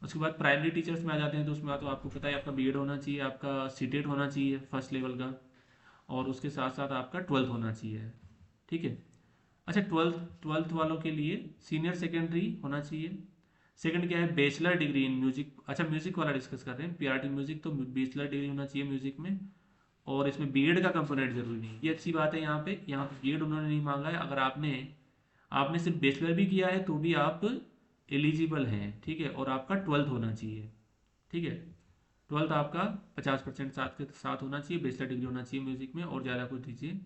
उसके बाद primary teachers में आ जाते हैं, तो उसमें तो आपको पता है आपका बीएड होना चाहिए, आपका सीटेट होना चाहिए फर्स्ट लेवल का, और उसके साथ साथ आपका ट्वेल्थ होना चाहिए। ठीक है। अच्छा, ट्वेल्थ ट्वेल्थ वालों के लिए सीनियर सेकेंडरी होना चाहिए। सेकंड क्या है, बैचलर डिग्री इन म्यूजिक। अच्छा, म्यूजिक वाला डिस्कस कर रहे हैं, पीआरटी म्यूजिक, तो बैचलर डिग्री होना चाहिए म्यूजिक में। और इसमें बीएड का कंपोनेंट जरूरी नहीं, ये अच्छी बात है। यहाँ पे बीएड उन्होंने नहीं मांगा है। अगर आपने आपने सिर्फ बैचलर भी किया है तो भी आप एलिजिबल हैं। ठीक है, और आपका ट्वेल्थ होना चाहिए। ठीक है, ट्वेल्थ आपका 50% साथ के साथ होना चाहिए, बैचलर डिग्री होना चाहिए म्यूजिक में, और ज़्यादा कुछ दीजिए।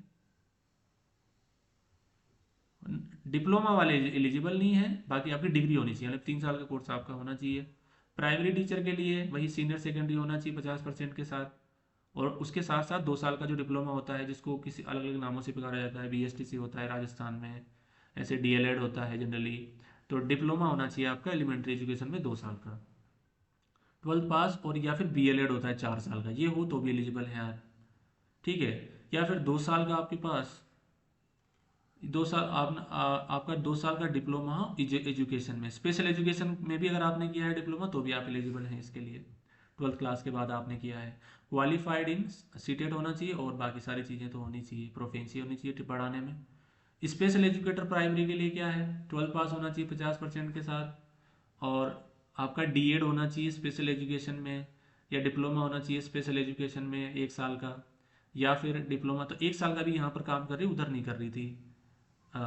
डिप्लोमा वाले एलिजिबल नहीं है, बाकी आपकी डिग्री होनी चाहिए, मतलब 3 साल का कोर्स आपका होना चाहिए। प्राइमरी टीचर के लिए वही सीनियर सेकेंडरी होना चाहिए 50% के साथ, और उसके साथ साथ 2 साल का जो डिप्लोमा होता है, जिसको किसी अलग अलग नामों से पुकारा जाता है, बीएसटीसी होता है राजस्थान में, ऐसे डीएलएड होता है जनरली। तो डिप्लोमा होना चाहिए आपका एलिमेंट्री एजुकेशन में 2 साल का, ट्वेल्थ पास, और या फिर बीएलएड होता है 4 साल का, ये हो तो भी एलिजिबल है आप। ठीक है, या फिर 2 साल का आपके पास, 2 साल आपका 2 साल का डिप्लोमा हो एजुकेशन में, स्पेशल एजुकेशन में भी अगर आपने किया है डिप्लोमा तो भी आप एलिजिबल हैं इसके लिए, ट्वेल्थ क्लास के बाद आपने किया है। क्वालिफाइड इन सीटेट होना चाहिए, और बाकी सारी चीज़ें तो होनी चाहिए, प्रोफेंसी होनी चाहिए पढ़ाने में। स्पेशल एजुकेटर प्राइमरी के लिए क्या है, ट्वेल्थ पास होना चाहिए 50% के साथ, और आपका डीएड होना चाहिए स्पेशल एजुकेशन में, या डिप्लोमा होना चाहिए स्पेशल एजुकेशन में 1 साल का, या फिर डिप्लोमा तो 1 साल का भी यहाँ पर काम कर रही, उधर नहीं कर रही थी। अ,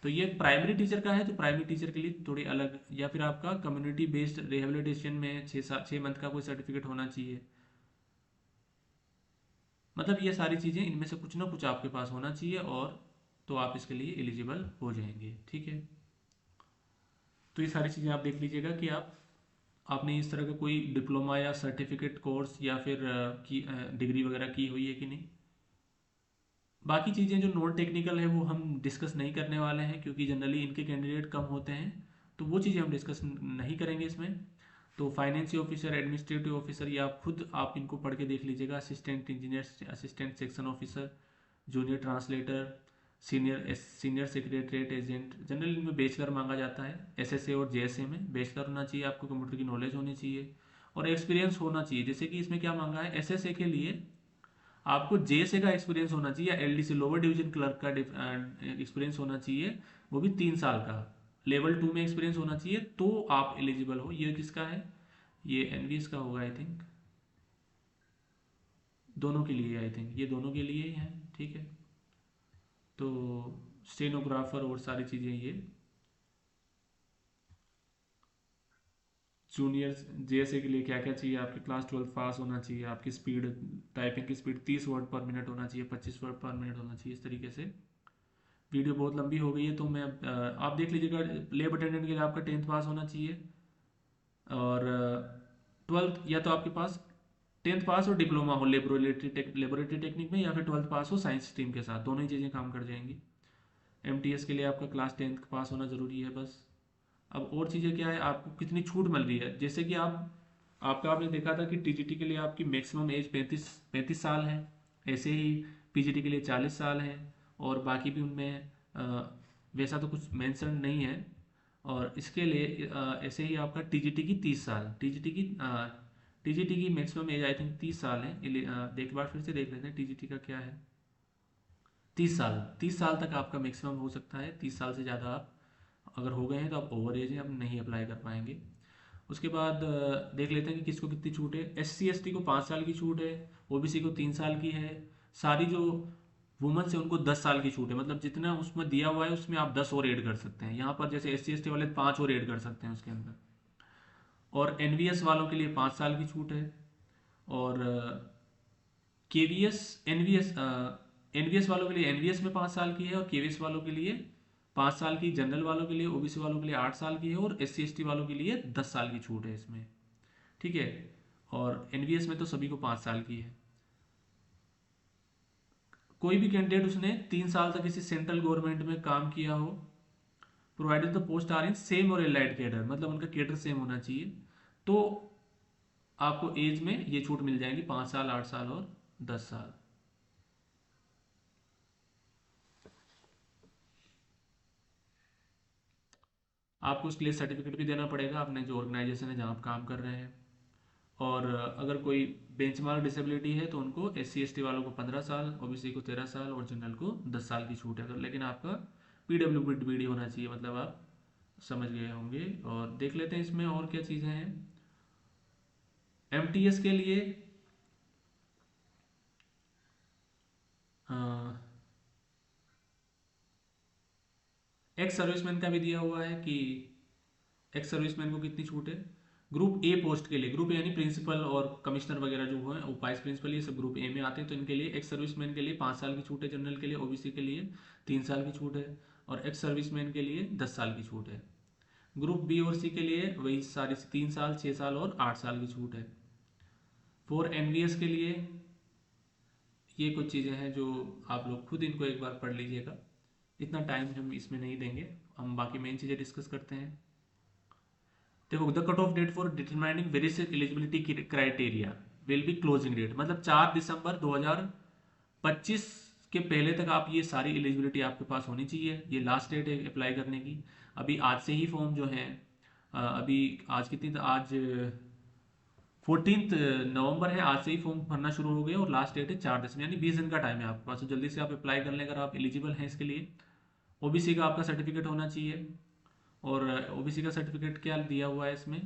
तो ये प्राइमरी टीचर का है, तो प्राइमरी टीचर के लिए थोड़ी अलग, या फिर आपका कम्युनिटी बेस्ड रिहेबिलिटेशन में 6 मंथ का कोई सर्टिफिकेट होना चाहिए। मतलब ये सारी चीज़ें, इनमें से कुछ ना कुछ आपके पास होना चाहिए, और तो आप इसके लिए एलिजिबल हो जाएंगे। ठीक है, तो ये सारी चीज़ें आप देख लीजिएगा कि आपने इस तरह का कोई डिप्लोमा या सर्टिफिकेट कोर्स या फिर की डिग्री वगैरह की हुई है कि नहीं। बाकी चीज़ें जो नॉन टेक्निकल है वो हम डिस्कस नहीं करने वाले हैं, क्योंकि जनरली इनके कैंडिडेट कम होते हैं, तो वो चीज़ें हम डिस्कस नहीं करेंगे इसमें। तो फाइनेंशियल ऑफिसर, एडमिनिस्ट्रेटिव ऑफिसर, ये आप इनको पढ़ के देख लीजिएगा। Assistant engineer, assistant section officer, junior translator, senior secretariat agent, generally इनमें बैचलर मांगा जाता है। एसएसए और जेएसए में बैचलर होना चाहिए, आपको कंप्यूटर की नॉलेज होनी चाहिए, और एक्सपीरियंस होना चाहिए। जैसे कि इसमें क्या मांगा है, एसएसए के लिए आपको जेएसए का एक्सपीरियंस होना चाहिए, या एलडीसी लोअर डिवीजन क्लर्क का एक्सपीरियंस होना चाहिए, वो भी 3 साल का। लेवल 2 में एक्सपीरियंस होना चाहिए, तो आप एलिजिबल हो। ये किसका है, ये एनवीएस का होगा आई थिंक, दोनों के लिए आई थिंक, ये दोनों के लिए ही है। ठीक है, तो स्टेनोग्राफर और सारी चीज़ें ये जूनियर जेएसए के लिए क्या क्या चाहिए, आपकी क्लास 12 पास होना चाहिए, आपकी स्पीड, टाइपिंग की स्पीड 30 वर्ड पर मिनट होना चाहिए, 25 वर्ड पर मिनट होना चाहिए, इस तरीके से। वीडियो बहुत लंबी हो गई है, तो मैं आप देख लीजिएगा। लेब अटेंडेंट के लिए आपका 10th पास होना चाहिए, और ट्वेल्थ या तो आपके पास 10th पास और डिप्लोमा हो लेबोरेटरी टेक्निक में, या फिर 12th पास हो साइंस स्ट्रीम के साथ, दोनों ही चीज़ें काम कर जाएंगी। एमटीएस के लिए आपका क्लास 10th पास होना ज़रूरी है बस। अब और चीज़ें क्या है, आपको कितनी छूट मिल रही है, जैसे कि आपने देखा था कि टीजीटी के लिए आपकी मैक्सिमम एज 35 साल है, ऐसे ही पीजीटी के लिए 40 साल है, और बाकी भी उनमें वैसा तो कुछ मेंशन नहीं है। और इसके लिए ऐसे ही आपका टीजीटी की मैक्सिमम एज आई थिंक 30 साल है। एक बार फिर से देख लेते हैं टीजीटी का क्या है। 30 साल, 30 साल तक आपका मैक्सिमम हो सकता है, 30 साल से ज़्यादा आप अगर हो गए हैं तो आप ओवर एज हैं, आप नहीं अप्लाई कर पाएंगे। उसके बाद देख लेते हैं कि किसको कितनी छूट है। SC ST को 5 साल की छूट है, OBC को 3 साल की है। सारी जो वुमेन्स है उनको 10 साल की छूट है, मतलब जितना उसमें दिया हुआ है उसमें आप 10 और ऐड कर सकते हैं। यहाँ पर जैसे SC ST वाले 5 और ऐड कर सकते हैं उसके अंदर। और NVS वालों के लिए 5 साल की छूट है, और KVS NVS NVS वालों के लिए NVS में 5 साल की है, और KVS वालों के लिए 5 साल की, जनरल वालों के लिए, OBC वालों के लिए 8 साल की है, और SC ST वालों के लिए 10 साल की छूट है इसमें। ठीक है, और NVS में तो सभी को 5 साल की है। कोई भी कैंडिडेट उसने 3 साल तक किसी सेंट्रल गवर्नमेंट में काम किया हो, provided the post are in same or allied cadre, मतलब उनका कैडर सेम होना चाहिए, तो आपको एज में ये छूट मिल जाएगी, 5 साल, 8 साल और 10 साल। आपको उसके लिए सर्टिफिकेट भी देना पड़ेगा अपने जो ऑर्गेनाइजेशन है जहाँ आप काम कर रहे हैं। और अगर कोई बेंचमार्क डिसेबिलिटी है तो उनको SC ST वालों को 15 साल, OBC को 13 साल और जनरल को 10 साल की छूट है। अगर लेकिन आपका PWBD होना चाहिए, मतलब आप समझ गए होंगे। और देख लेते हैं इसमें और क्या चीज़ें हैं। MTS के लिए एक्स सर्विसमैन का भी दिया हुआ है कि एक्स सर्विसमैन को कितनी छूट है। ग्रुप ए पोस्ट के लिए, ग्रुप ए यानी प्रिंसिपल और कमिश्नर वगैरह जो है, वाइस प्रिंसिपल, ये सब ग्रुप ए में आते हैं। तो इनके लिए एक्स सर्विसमैन के लिए 5 साल की छूट है, जनरल के लिए, OBC के लिए 3 साल की छूट है, और एक्स सर्विसमैन के लिए 10 साल की छूट है। ग्रुप बी और सी के लिए वही सारी 3 साल, 6 साल और 8 साल की छूट है। फॉर NVS के लिए ये कुछ चीज़ें हैं जो आप लोग खुद इनको एक बार पढ़ लीजिएगा, इतना टाइम हम इसमें नहीं देंगे, हम बाकी मेन चीज़ें डिस्कस करते हैं। देखो, the cut off date for determining various eligibility criteria will be closing date, मतलब 4 दिसंबर 2025 के पहले तक आप ये सारी एलिजिबिलिटी आपके पास होनी चाहिए। ये लास्ट डेट है अप्लाई करने की। अभी आज से ही फॉर्म जो है, अभी आज कितनी, आज 14 नवंबर है, आज से ही फॉर्म भरना शुरू हो गया और लास्ट डेट है 4 दिसंबर, यानी 20 दिन का टाइम है आपके पास। तो जल्दी से आप अप्लाई कर लें अगर आप एलिजिबल हैं इसके लिए। OBC का आपका सर्टिफिकेट होना चाहिए, और OBC का सर्टिफिकेट क्या दिया हुआ है इसमें,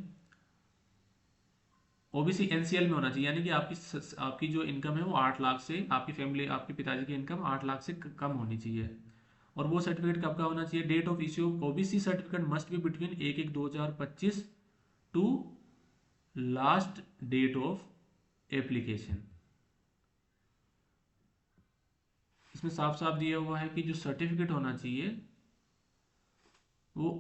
OBC NCL में होना चाहिए, यानी कि आपकी जो इनकम है वो 8 लाख से, आपकी फैमिली, आपके पिताजी की इनकम 8 लाख से कम होनी चाहिए। और वो सर्टिफिकेट कब का होना चाहिए, date of issue OBC certificate must be between 1/1/2025 to last date of application. इसमें साफ साफ दिया हुआ है कि जो सर्टिफिकेट होना चाहिए वो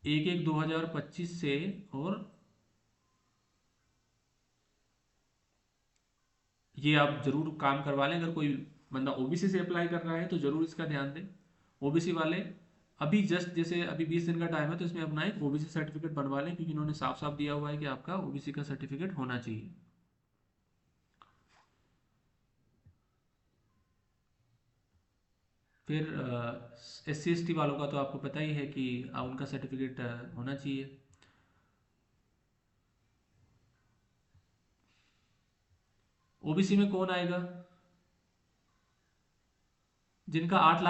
1/1/2025 से, और ये आप जरूर काम करवा लें। अगर कोई बंदा OBC से अप्लाई कर रहा है तो जरूर इसका ध्यान दें। OBC वाले अभी जस्ट, जैसे अभी 20 दिन का टाइम है, तो इसमें अपना एक OBC सर्टिफिकेट बनवा लें, क्योंकि इन्होंने साफ साफ दिया हुआ है कि आपका OBC का सर्टिफिकेट होना चाहिए। फिर SC ST वालों का तो आपको पता ही है कि उनका सर्टिफिकेट होना चाहिए। OBC में कौन आएगा, जिनका 8 लाख